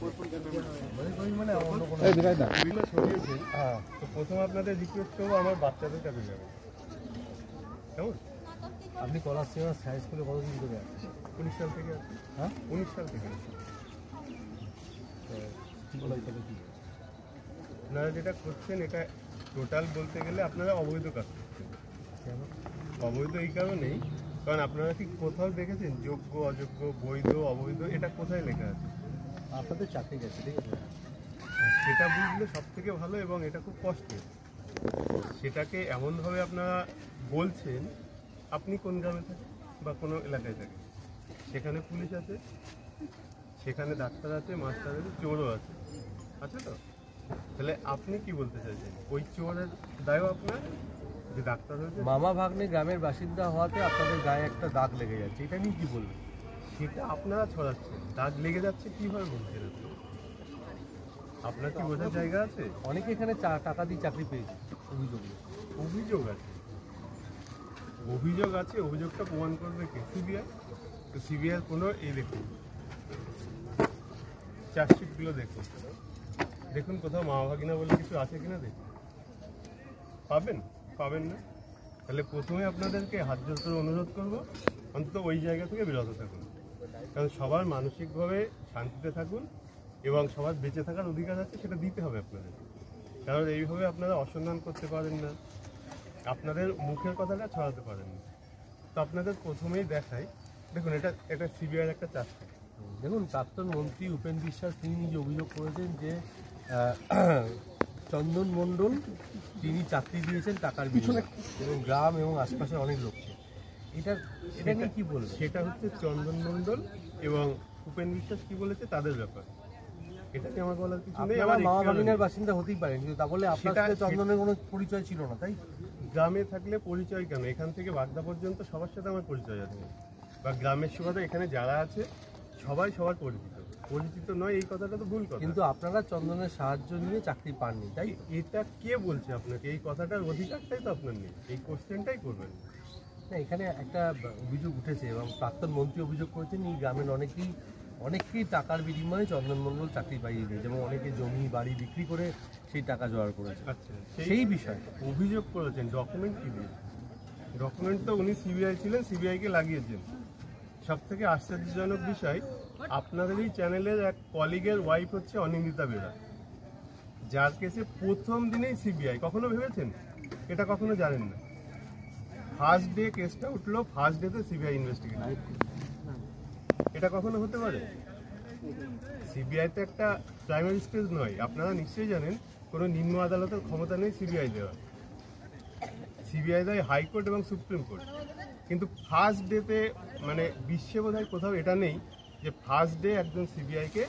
তো প্রথম আপনাদের রিকোয়েস্ট করবো আমার বাচ্চাদের কাছে যাবেন, কেমন? আপনি কলার সিনেমা হাই স্কুলে কতদিন ধরে আছেন? 19 সাল থেকে আছে। হ্যাঁ, 19 সাল থেকে আছে। আপনারা যেটা করছেন এটা টোটাল বলতে গেলে আপনারা অবৈধ কাজ করছেন। অবৈধ এই কারণেই, কারণ আপনারা কি কোথাও দেখেছেন যোগ্য অযোগ্য, বৈধ অবৈধ, এটা কোথায় লেখা আছে? আপনাদের চাকরি গেছে, ঠিক আছে, সেটা বুঝলে সব থেকে ভালো, এবং এটা খুব কষ্টের। সেটাকে এমনভাবে আপনারা বলছেন, আপনি কোন গ্রামে থাকেন বা কোনো এলাকায় থাকেন, সেখানে পুলিশ আছে, সেখানে ডাক্তার আছে, মাস্টার আছে, চোরও আছে, আছে তো? তাহলে আপনি কি বলতে চাইছেন? ওই চোরের দায়ও আপনার, যে ডাক্তার হয়েছে? মামা ভাগ্নে গ্রামের বাসিন্দা হওয়াতে আপনাদের গায়ে একটা দাগ লেগে যাচ্ছে, এটা নিয়ে কি বলবেন? সেটা আপনারা ছড়াচ্ছেন। দাগ লেগে যাচ্ছে কীভাবে বলছেন আপনি? আপনার কি বোঝার জায়গা আছে? অনেকে এখানে টাকা দিয়ে চাকরি পেয়েছে, অভিযোগ অভিযোগ আছে, অভিযোগ আছে। অভিযোগটা প্রমাণ করবে কে? সিবিআই। তো সিবিআই কোনো এই দেখুন চার্জশিটগুলো দেখুন, দেখুন কোথাও মা ভাগিনা বলে কিছু আছে কিনা দেখুন। পাবেন? পাবেন না। তাহলে প্রথমে আপনাদেরকে হাত জোর করে অনুরোধ করবো, অন্তত ওই জায়গা থেকে বিরত থাকুন। কারণ সবার মানসিকভাবে শান্তিতে থাকুন, এবং সবার বেঁচে থাকার অধিকার আছে, সেটা দিতে হবে আপনাদের। কারণ এইভাবে আপনারা অসম্মান করতে পারেন না, আপনাদের মুখের কথাটা ছড়াতে পারেন না। তো আপনাদের প্রথমেই দেখাই, দেখুন এটা সিবিআইয়ের একটা চার্জশিট। দেখুন, প্রাক্তন মন্ত্রী উপেন বিশ্বাস তিনি নিজে অভিযোগ করেছেন যে চন্দন মণ্ডল তিনি চাকরি দিয়েছেন টাকার বিনিময়ে, এবং গ্রাম এবং আশপাশের অনেক লোককে। এটা নিয়ে কি বলবেন? সেটা হচ্ছে চন্দন মণ্ডল এবং উপেন বিশ্বাস কি বলেছে তাদের ব্যাপার, এটা নিয়ে আমার বলার কিছু নেই। আমার মামা ভাগিনার বাসিন্দা হতেই পারেন, কিন্তু তা বলে আপনার সাথে চন্দনের কোনো পরিচয় ছিল না, তাই? গ্রামে থাকলে পরিচয় কেন? এখান থেকে বাগদা পর্যন্ত সবার সাথে আমার পরিচয় আছে, বা গ্রামের সুবাদে এখানে যারা আছে সবাই সবার পরিচিত। পরিচিত নয় এই কথাটা তো ভুল কথা। কিন্তু আপনারা চন্দনের সাহায্য নিয়ে চাকরি পাননি, তাই? এটা কে বলছে আপনাকে? এই কথাটার অধিকারটাই তো আপনার নেই, এই কোশ্চেনটাই করবেন না। এখানে একটা অভিযোগ উঠেছে, এবং প্রাক্তন মন্ত্রী অভিযোগ করেছেন এই গ্রামের অনেকেই টাকার বিনিময়ে চন্দন মণ্ডল চাকরি পাইয়ে দিয়েছে, এবং অনেকে জমি বাড়ি বিক্রি করে সেই টাকা জোগাড় করেছে। আচ্ছা, সেই বিষয়ে অভিযোগ করেছেন, ডকুমেন্ট কি দিয়ে? ডকুমেন্ট তো উনি সিবিআই ছিলেন, সিবিআইকে লাগিয়েছেন। সব থেকে আশ্চর্যজনক বিষয়, আপনাদের এই চ্যানেলের এক কলিগের ওয়াইফ হচ্ছে অনিন্দিতা বেরা, যার কেসে প্রথম দিনেই সিবিআই। কখনো ভেবেছেন? এটা কখনো জানেন না। ফার্স্ট ডে কেসটা উঠলো, ফার্স্ট ডেতে সিবিআই ইনভেস্টিগেশন। এটা কখনো হতে পারে? সিবিআই তো একটা প্রাইমারি স্টেজ নয়, আপনারা নিশ্চয়ই জানেন। কোনো নিম্ন আদালতের ক্ষমতা নেই সিবিআই দেওয়া। সিবিআই দেয় হাইকোর্ট এবং সুপ্রিম কোর্ট। কিন্তু ফার্স্ট ডেতে, মানে বিশ্বে বোধহয় কোথাও এটা নেই যে ফার্স্ট ডে একজন সিবিআইকে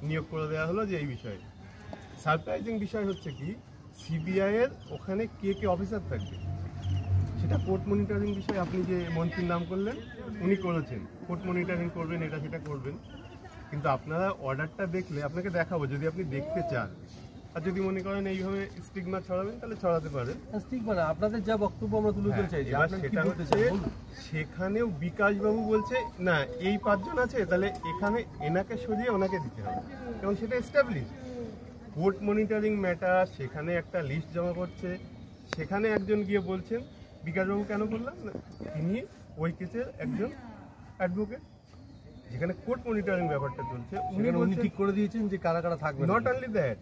নিয়োগ করে দেওয়া হলো যে এই বিষয়ে। সারপ্রাইজিং বিষয় হচ্ছে কি, সিবিআইয়ের ওখানে কে কে অফিসার থাকবে সেটা কোর্ট মনিটরিং বিষয়। আপনি যে মন্ত্রীর নাম করলেন, উনি করেছেন, কোর্ট মনিটরিং করবেন, এটা সেটা করবেন। কিন্তু আপনারা অর্ডারটা দেখলে, আপনাকে দেখাবো যদি আপনি দেখতে চান, আর যদি মনে করেন এইভাবে স্টিগমা ছড়াবেন তাহলে ছড়াতে পারেন। স্টিগমা না, আপনাদের যা বক্তব্য আমরা তুলে ধরতে চাইছি। সেটা হচ্ছে সেখানেও বিকাশবাবু বলছে না এই 5 জন আছে, তাহলে এখানে এনাকে সরিয়ে ওনাকে দিতে হবে, এবং সেটা এস্টাবলিশ। কোর্ট মনিটরিং ম্যাটার, সেখানে একটা লিস্ট জমা করছে, সেখানে একজন গিয়ে বলছেন বিকাশবাবু কেন বললাম না, তিনি ওই কেসের একজন অ্যাডভোকেট, যেখানে কোর্ট মনিটরিং ব্যাপারটা চলছে, উনি ঠিক করে দিয়েছেন যে কারা কারা থাকবে। নট অনলি দ্যাট,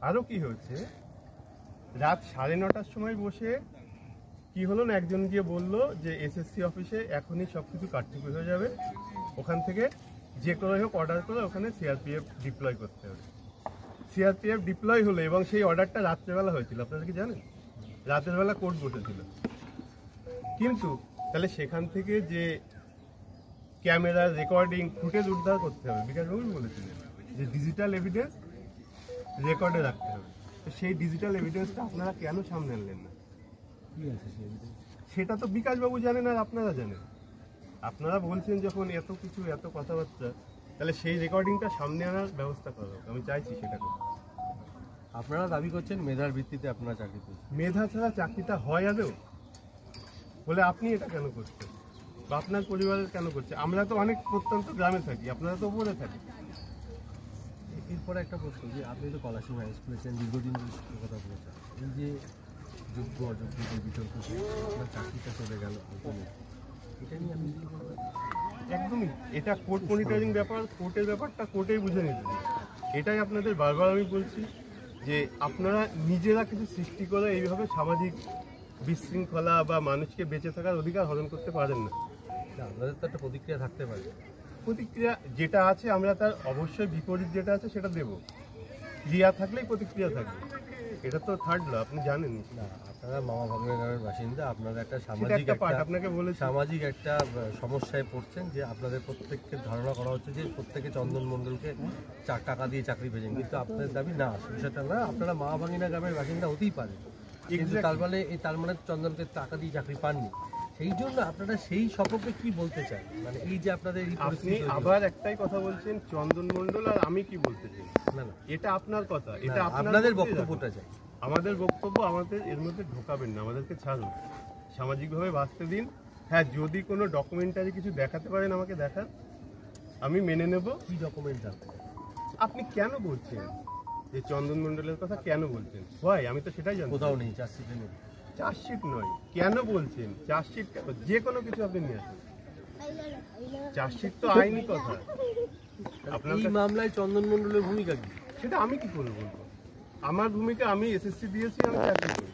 আরও কি হচ্ছে, রাত 9:30টার সময় বসে কি হলো না, একজন গিয়ে বলল যে এসএসসি অফিসে এখনই সব কিছু কারচুপি হয়ে যাবে, ওখান থেকে যে করে হোক অর্ডার করে ওখানে সিআরপিএফ ডিপ্লয় করতে হবে। সিআরপিএফ ডিপ্লয় হলো, এবং সেই অর্ডারটা রাত্রেবেলা হয়েছিল, আপনারা কি জানেন? রাতের বেলা কোর্ট বসেছিল। কিন্তু তাহলে সেখান থেকে যে ক্যামেরা রেকর্ডিং ফুটেজ উদ্ধার করতে হবে, বিকাশবাবু বলেছিলেন যে ডিজিটাল এভিডেন্স রেকর্ডে রাখতে হবে। তো সেই ডিজিটাল এভিডেন্সটা আপনারা কেন সামনে আনলেন না? সেটা তো বিকাশবাবু জানেন আর আপনারা জানেন। আপনারা বলছেন যখন এত কিছু, এত কথাবার্তা, তাহলে সেই রেকর্ডিংটা সামনে আনার ব্যবস্থা করা হোক। আমি চাইছি সেটা করতে। আপনারা দাবি করছেন মেধার ভিত্তিতে আপনারা চাকরি পেয়েছেন। মেধা ছাড়া চাকরিটা হয় আদৌ? বলে আপনি এটা কেন করছেন, বা আপনার পরিবারের কেন করছে? আমরা তো অনেক প্রত্যন্ত গ্রামে থাকি, আপনারা তো উপরে থাকেন। এরপর তারপরে একটা প্রশ্ন, যে আপনি তো স্কলারশিপ ম্যানেজ করেছেন, দীর্ঘদিন ধরে শিক্ষকতা করেছেন, এই যে যোগ্য অযোগ্য যে বিতর্ক, আপনার চাকরিটা চলে গেল এটা নিয়ে আপনি কি বলবেন? একদমই, এটা কোর্ট মনিটরিং ব্যাপার, কোর্টের ব্যাপারটা কোর্টেই বুঝে নিতে হবে। এটাই আপনাদের বারবার আমি বলছি যে আপনারা নিজেরা কিছু সৃষ্টি করে এইভাবে সামাজিক বিশৃঙ্খলা বা মানুষকে বেঁচে থাকার অধিকার হরণ করতে পারেন না। আপনাদের তো একটা প্রতিক্রিয়া থাকতে পারে। প্রতিক্রিয়া যেটা আছে আমরা তার অবশ্যই বিপরীত যেটা আছে সেটা দেব। ক্রিয়া থাকলেই প্রতিক্রিয়া থাকবে, এটা তো থার্ড ল, আপনি জানেন না, আপনারা মামা ভাগ্নের গ্রামের বাসিন্দা, আপনারা একটা সেটা সামাজিক একটা পার্ট একটা আপনাকে বলেছি। সামাজিক একটা সমস্যায় পড়ছেন, যে আপনাদের প্রত্যেককে ধারণা করা হচ্ছে যে প্রত্যেকে চন্দন মণ্ডলকে টাকা দিয়ে চাকরি পেয়েছেন, কিন্তু আপনাদের দাবি না, সেটা না, আপনারা মা ভাগিনা গ্রামের বাসিন্দা হতেই পারে, কিন্তু তার মানে চন্দনকে টাকা দিয়ে চাকরি পাননি। সেই জন্য আপনারা সেই সপক্ষে কি বলতে চান, মানে এই যে আপনাদের এই আপনি পরিস্থিতি আবার একটাই কথা বলছেন চন্দন মণ্ডল, আর আমি কি বলতে চাই? না না, এটা আপনার কথা, এটা আপনাদের বক্তব্যটা চাই। আমাদের বক্তব্য আমাদের এর মধ্যে ঢোকাবেন না, আমাদেরকে ছাড়ুন, সামাজিকভাবে বাঁচতে দিন। হ্যাঁ, যদি কোনো ডকুমেন্টারি কিছু দেখাতে পারেন আমাকে দেখান, আমি মেনে নেব। কি ডকুমেন্ট জানতে? আপনি কেন বলছেন যে চন্দন মণ্ডলের কথা কেন বলছেন? ভাই আমি তো সেটাই জানি। কোথাও নেই, চার্জশিটে নেই। চার্জশিট নয়, কেন বলছেন চার্জশিট? কেন? যে কোনো কিছু আপনি নিয়ে আসুন, চার্জশিট তো আইনি কথা। আপনার এই মামলায় চন্দন মণ্ডলের ভূমিকা কি? সেটা আমি কি করে বলবো? আমার ভূমিকা, আমি এসএসসি দিয়েছি, আমি চাকরি করি।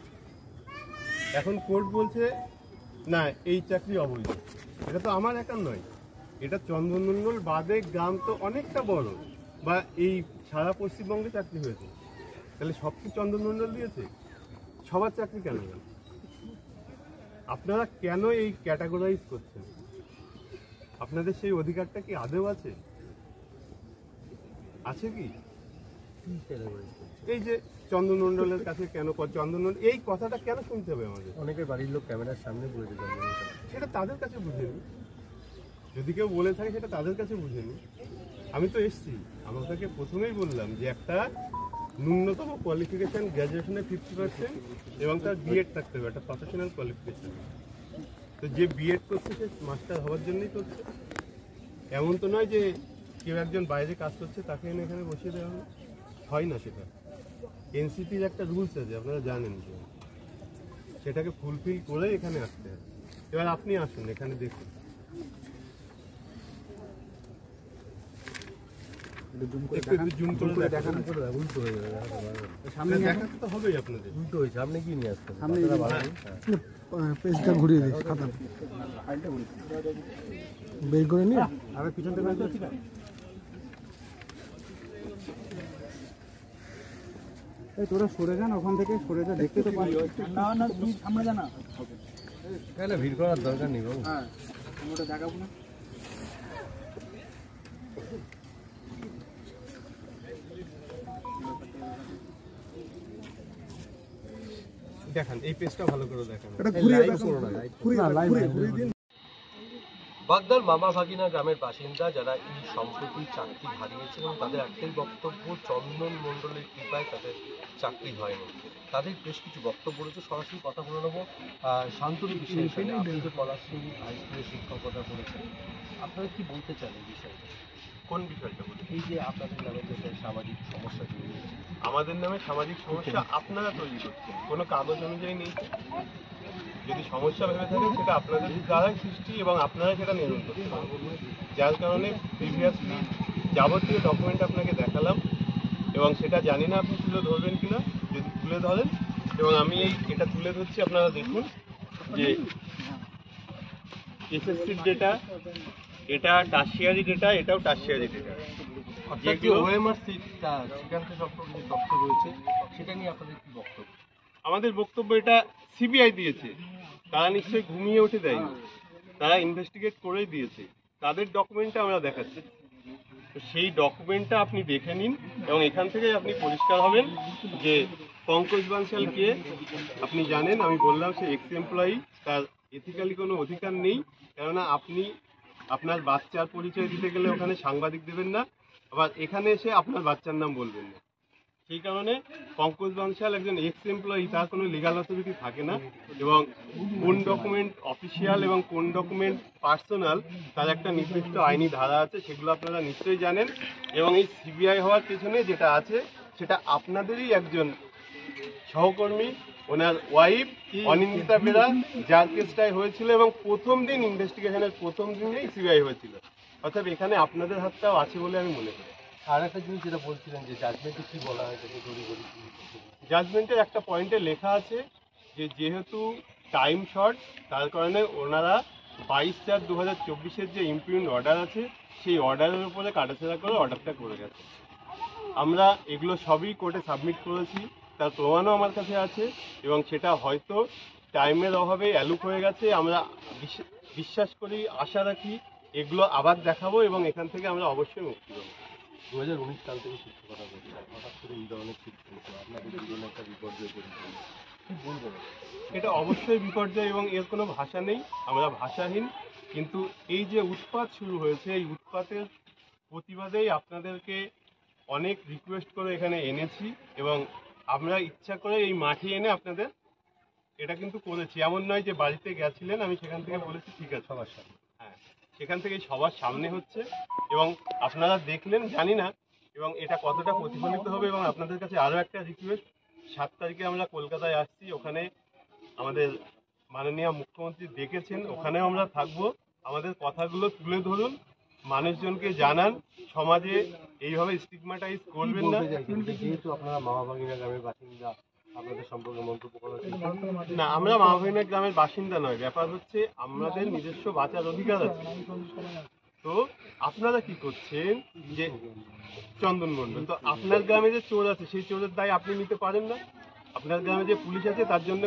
এখন কোর্ট বলছে না এই চাকরি অবৈধ, এটা তো আমার একার নয়, এটা চন্দন মণ্ডল বাদে গ্রাম তো অনেকটা বড়, বা এই সারা পশ্চিমবঙ্গে চাকরি হয়েছে, তাহলে সব কি চন্দন মণ্ডল দিয়েছে? সবার চাকরি কেন গেল? আপনারা কেন এই ক্যাটাগরাইজ করছেন? আপনাদের সেই অধিকারটা কি আদৌ আছে? আছে কি? এই যে চন্দন মণ্ডলের কাছে কেন, চন্দন মণ্ডল এই কথাটা কেন শুনতে হবে আমাদের? অনেকের বাড়ির লোক ক্যামেরার সামনে বলে দিল, সেটা তাদের কাছে বুঝে নি, যদি কেউ বলে থাকে সেটা তাদের কাছে বুঝে নি। আমি তো এসছি, আমাকে প্রথমেই বললাম যে একটা ন্যূনতম কোয়ালিফিকেশন গ্র্যাজুয়েশনে 50% এবং তার বিএড থাকতে হবে, একটা প্রফেশনাল কোয়ালিফিকেশন। তো যে বিএড করছে সে মাস্টার হওয়ার জন্যই করছে, এমন তো নয় যে কেউ একজন বাইরে কাজ করছে তাকে এনে এখানে বসিয়ে দেওয়া হয় না। সেটা এনসিপির একটা রুলস আছে, আপনারা জানেন, যে সেটাকে ফুলফিল করে এখানে আসতে হবে। এবার আপনি আসুন, এখানে দেখুন, জুম করে দেখানো উল্টো হয়ে যাবে, দেখাতে তো হবেই আপনাদের। উল্টো হয়েছে, সামনে কি নিয়ে আসতে পেজটা ঘুরিয়ে দিস, খাতা বের করে নিয়ে আবার পিছন থেকে তোরা সরে যান, ওখান থেকে সরে যা, দেখতে তো পারি না, না তুমি সামনে যা না, তাহলে ভিড় করার দরকার নেই বাবু। হ্যাঁ ওটা দেখাবো না। দেখান এই পেজটা ভালো করে দেখান। বাগদার মামা ভাগিনা গ্রামের বাসিন্দা যারা এই সম্প্রতি চাকরি হারিয়েছে, এবং তাদের একটাই বক্তব্য, চন্দন মণ্ডলের কৃপায় তাদের চাকরি হয়নি। তাদের বেশ কিছু বক্তব্য রয়েছে, সরাসরি কথা বলে নেবো শান্তনু বিষয়ের সঙ্গে। আপনি তো পলাশী হাই স্কুলের শিক্ষকতা করেছেন, আপনারা কি বলতে চান এই বিষয়ে? কোন বিষয়টা বলুন? এই যে আপনাদের নামে যে সামাজিক সমস্যা তৈরি হয়েছে। আমাদের নামে সামাজিক সমস্যা আপনারা তৈরি করছেন, কোনো কাগজ অনুযায়ী নেই। যদি সমস্যা ভেবে থাকেন সেটা আপনাদের দ্বারাই সৃষ্টি এবং আপনারা সেটা নির্মূল করতে পারবেন। যার কারণে প্রিভিয়াসলি যাবতীয় ডকুমেন্ট আপনাকে দেখালাম, এবং সেটা জানি না আপনি তুলে ধরবেন কিনা, যদি তুলে ধরেন, এবং আমি এটা তুলে ধরছি, আপনারা দেখুন যে এসএসসির ডেটা, এটা টারশিয়ারি ডেটা, এটাও টারশিয়ারি ডেটা। আমাদের বক্তব্য এটা সিবিআই দিয়েছে, তারা নিশ্চয়ই ঘুমিয়ে উঠে দেয়নি, তারা ইনভেস্টিগেট করেই দিয়েছে, তাদের ডকুমেন্টটা আমরা দেখাচ্ছি। তো সেই ডকুমেন্টটা আপনি দেখে নিন, এবং এখান থেকে আপনি পরিষ্কার হবেন যে পঙ্কজ বানশাল কে। আপনি জানেন, আমি বললাম সে এক্স এমপ্লয়ি, তার এথিক্যালি কোনো অধিকার নেই, কেননা আপনি আপনার বাচ্চার পরিচয় দিতে গেলে ওখানে সাংবাদিক দেবেন না, আবার এখানে এসে আপনার বাচ্চার নাম বলবেন না। সেই কারণে পঙ্কজ বানশাল একজন এক্স এমপ্লয়ি, তার কোনো লিগাল অথরিটি থাকে না, এবং কোন ডকুমেন্ট অফিসিয়াল এবং কোন ডকুমেন্ট পার্সোনাল তার একটা নির্দিষ্ট আইনি ধারা আছে, সেগুলো আপনারা নিশ্চয়ই জানেন। এবং এই সিবিআই হওয়ার পেছনে যেটা আছে সেটা আপনাদেরই একজন সহকর্মী, ওনার ওয়াইফ অনিন্দিতা বেরা, যার কেসটাই হয়েছিল, এবং প্রথম দিন ইনভেস্টিগেশনের প্রথম দিনেই সিবিআই হয়েছিল। অর্থাৎ এখানে আপনাদের হাতটাও আছে বলে আমি মনে করি। আর একটা জিনিস যেটা বলছিলেন যে জাজমেন্টে কি বলা হয়েছে যে তড়িঘড়ি জাজমেন্টের একটা পয়েন্টে লেখা আছে যে যেহেতু টাইম শর্ট, তার কারণে ওনারা 22/4/2024 যে ইমপ্রিন্ট অর্ডার আছে সেই অর্ডারের উপরে কাটাছেড়া করে অর্ডারটা করে গেছে। আমরা এগুলো সবই কোর্টে সাবমিট করেছি, তার প্রমাণও আমার কাছে আছে, এবং সেটা হয়তো টাইমের অভাবে অ্যালুপ হয়ে গেছে। আমরা বিশ্বাস করি, আশা রাখি এগুলো আবার দেখাবো এবং এখান থেকে আমরা অবশ্যই মুক্তি পাবো। 2019 সাল থেকে শিক্ষকতা করছে, হঠাৎ করে এই ধরনের শিক্ষক আপনাদের জীবনে একটা বিপর্যয় তৈরি করে, কি বলবেন? এটা অবশ্যই বিপর্যয় এবং এর কোনো ভাষা নেই, আমরা ভাষাহীন। কিন্তু এই যে উৎপাত শুরু হয়েছে, এই উৎপাতের প্রতিবাদেই আপনাদেরকে অনেক রিকোয়েস্ট করে এখানে এনেছি, এবং আমরা ইচ্ছা করে এই মাঠে এনে আপনাদের এটা কিন্তু করেছি। এমন নয় যে বাড়িতে গেছিলেন আমি সেখান থেকে বলেছি ঠিক আছে সবার সামনে, হ্যাঁ সেখান থেকে সবার সামনে হচ্ছে এবং আপনারা দেখলেন, জানি না এবং এটা কতটা প্রতিফলিত হবে। এবং আপনাদের কাছে আরও একটা রিকোয়েস্ট, 7 তারিখে আমরা কলকাতায় আসছি, ওখানে আমাদের মাননীয় মুখ্যমন্ত্রী ডেকেছেন, ওখানেও আমরা থাকবো। আমাদের কথাগুলো তুলে ধরুন, মানুষজনকে জানান, সমাজে এইভাবে স্টিগমাটাইজ করবেন না। যেহেতু আপনারা মামাভাগিনা গ্রামের বাসিন্দা, আপনাদের সম্পর্কে মন্তব্য করা উচিত না, আমরা মামাভাগিনা গ্রামের বাসিন্দা নয়, ব্যাপার হচ্ছে আমাদের নিজস্ব বাঁচার অধিকার আছে। তো আপনারা কি করছেন যে চন্দন মণ্ডল, তো আপনার গ্রামে যে চোর আছে সেই চোরের দায় আপনি নিতে পারেন না? আপনার গ্রামে যে পুলিশ আছে তার জন্য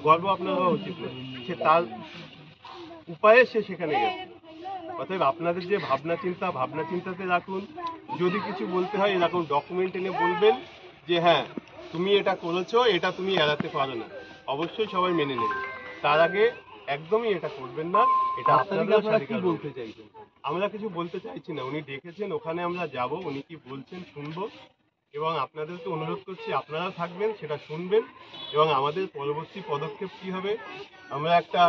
গর্ব আপনার হওয়া উচিত না, সে তার উপায়ে সে সেখানে গেছে। অতএব আপনাদের যে ভাবনা চিন্তাতে রাখুন। যদি কিছু বলতে হয় এরকম ডকুমেন্ট এনে বলবেন যে হ্যাঁ তুমি এটা করেছো, এটা তুমি এড়াতে পারো না, অবশ্যই সবাই মেনে নেবে। তার আগে একদমই এটা করবেন না, এটা আপনাদের স্বাধিকার। বলতে চাইছেন? আমরা কিছু বলতে চাইছি না, উনি ডেকেছেন, ওখানে আমরা যাব, উনি কি বলছেন শুনবো, এবং আপনাদেরকে অনুরোধ করছি আপনারা থাকবেন, সেটা শুনবেন, এবং আমাদের পরবর্তী পদক্ষেপ কি হবে, আমরা একটা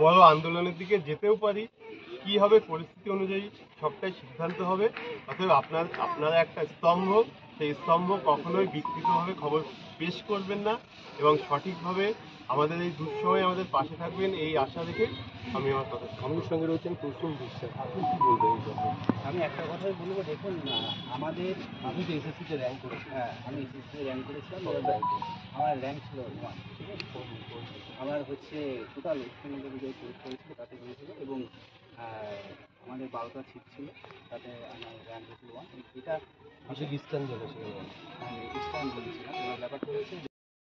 বড় আন্দোলনের দিকে যেতেও পারি। কি হবে পরিস্থিতি অনুযায়ী সবটাই সিদ্ধান্ত হবে। অতএব আপনারা একটা স্তম্ভ, সেই স্তম্ভ কখনোই বিকৃতভাবে খবর পেশ করবেন না, এবং সঠিকভাবে আমাদের এই দুঃসময়ে আমাদের পাশে থাকবেন, এই আশা রেখে আমি আমার কথা। আমার সঙ্গে রয়েছেন কুসুম বিশ্বাস, আপনি কি বলবেন এই ব্যাপারে? আমি একটা কথাই বলবো, দেখুন আমাদের, আপনি তো এসএসসিতে র্যাঙ্ক করেছেন। হ্যাঁ আমি এসএসসিতে র্যাঙ্ক করেছিলাম, আমার র্যাঙ্ক ছিল 1, ঠিক আছে। আমার হচ্ছে টোটাল এক্সপেরিমেন্টের যে পরীক্ষা হয়েছিল তাতে হয়েছিল, এবং আমাদের 12টা সিট ছিল, তাতে আমার র্যাঙ্ক হয়েছিল 1। এটা আপনি ডিস্টেন্স বলেছিলেন? আমি ডিসকাউন্ট বলেছিলাম। এবার ব্যাপারটা হচ্ছে